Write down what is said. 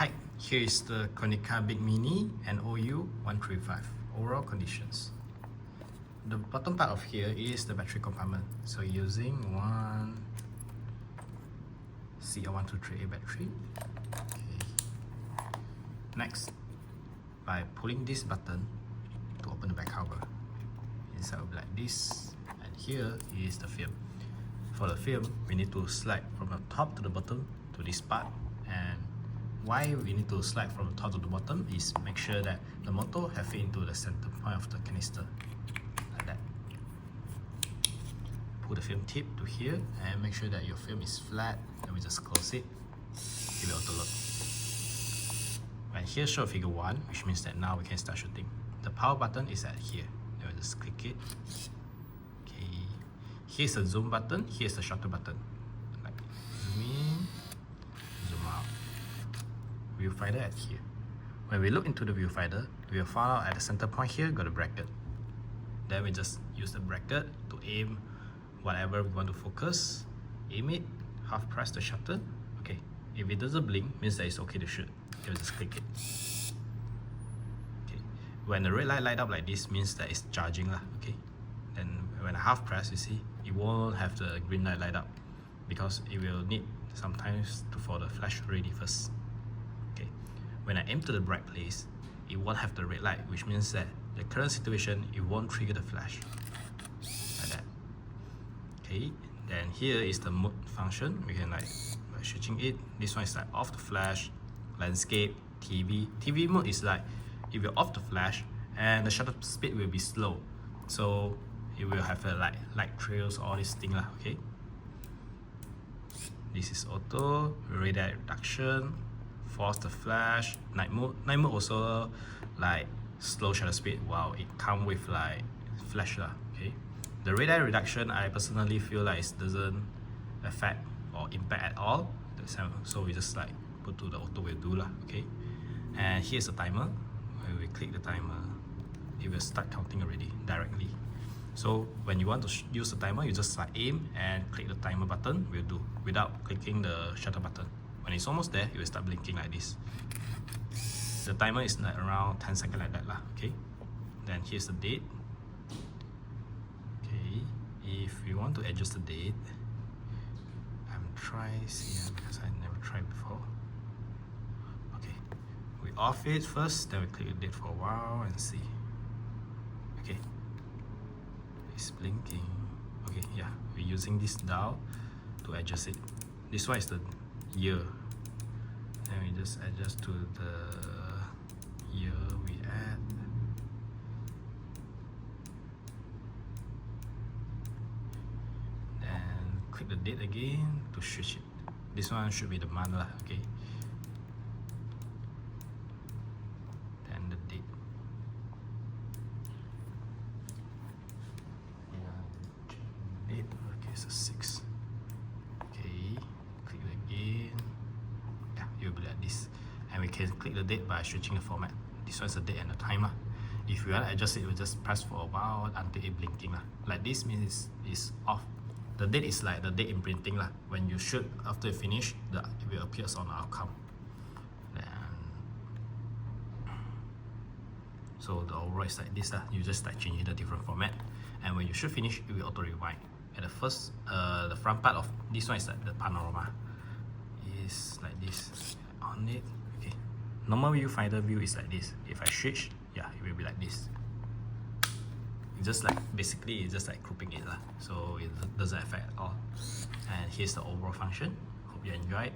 Hi, here is the Konica Big Mini and OU 135 overall conditions. The bottom part of here is the battery compartment. So using one CL1238 battery. Okay. Next, by pulling this button to open the back cover, inside will be like this, and here is the film. For the film, we need to slide from the top to the bottom to this part, and why we need to slide from the top to the bottom is make sure that the motor have fit into the center point of the canister, like that. Put the film tip to here and make sure that your film is flat, then we just close it, give it auto load. And here show figure 1, which means that now we can start shooting. The power button is at here, then we just click it. Okay, here's the zoom button, here's the shutter button. Like zoom in, zoom out. Viewfinder at here. When we look into the viewfinder, we will find out at the center point here got a bracket. Then we just use the bracket to aim whatever we want to focus. Aim it, half press the shutter. Okay, if it doesn't blink, means that it's okay to shoot. Then we just click it. Okay, when the red light light up like this, means that it's charging lah. Okay, then when I half press, you see it won't have the green light up because it will need sometimes for the flash ready first. When I aim to the bright place, it won't have the red light, which means that the current situation, it won't trigger the flash, like that. Okay, then here is the mode function. We can like by switching it. This one is like off the flash, landscape, TV. TV mode is like if you're off the flash and the shutter speed will be slow, so it will have a light trails, all this thing lah. Okay, this is auto, radar reduction, force the flash, night mode. Night mode also like slow shutter speed. Wow, it come with like flash lah. Okay, the radar reduction, I personally feel like it doesn't affect or impact at all. So we just like put to the auto will do lah. Okay, and here's the timer. When we click the timer, it will start counting already directly. So when you want to use the timer, you just like aim and click the timer button will do without clicking the shutter button. When it's almost there, it will start blinking like this. The timer is like around 10 seconds like that lah. Okay, then here's the date. Okay, if you want to adjust the date, I'm trying CM because I never tried before. Okay, we off it first, then we click the date for a while and see. Okay, it's blinking. Okay, yeah, we're using this dial to adjust it. This one is the year, and we just adjust to the year we add. Then click the date again to switch it. This one should be the month lah. Okay, then the date. Date, okay, so 6. And we can click the date by switching the format. This one is the date and the time. If you want to adjust it, we just press for a while until it blinking. Like this means it's off. The date is like the date imprinting. When you shoot, after you finish, it will appear on the outcome. So the overall is like this. You just like changing the different format. And when you shoot finish, it will auto rewind. At the first, the front part of this one is like the panorama. It's like this. On it, okay. Normal viewfinder view is like this. If I switch, yeah, it will be like this. It's just like basically it's just like grouping it lah. So it doesn't affect at all. And here's the overall function. Hope you enjoyed.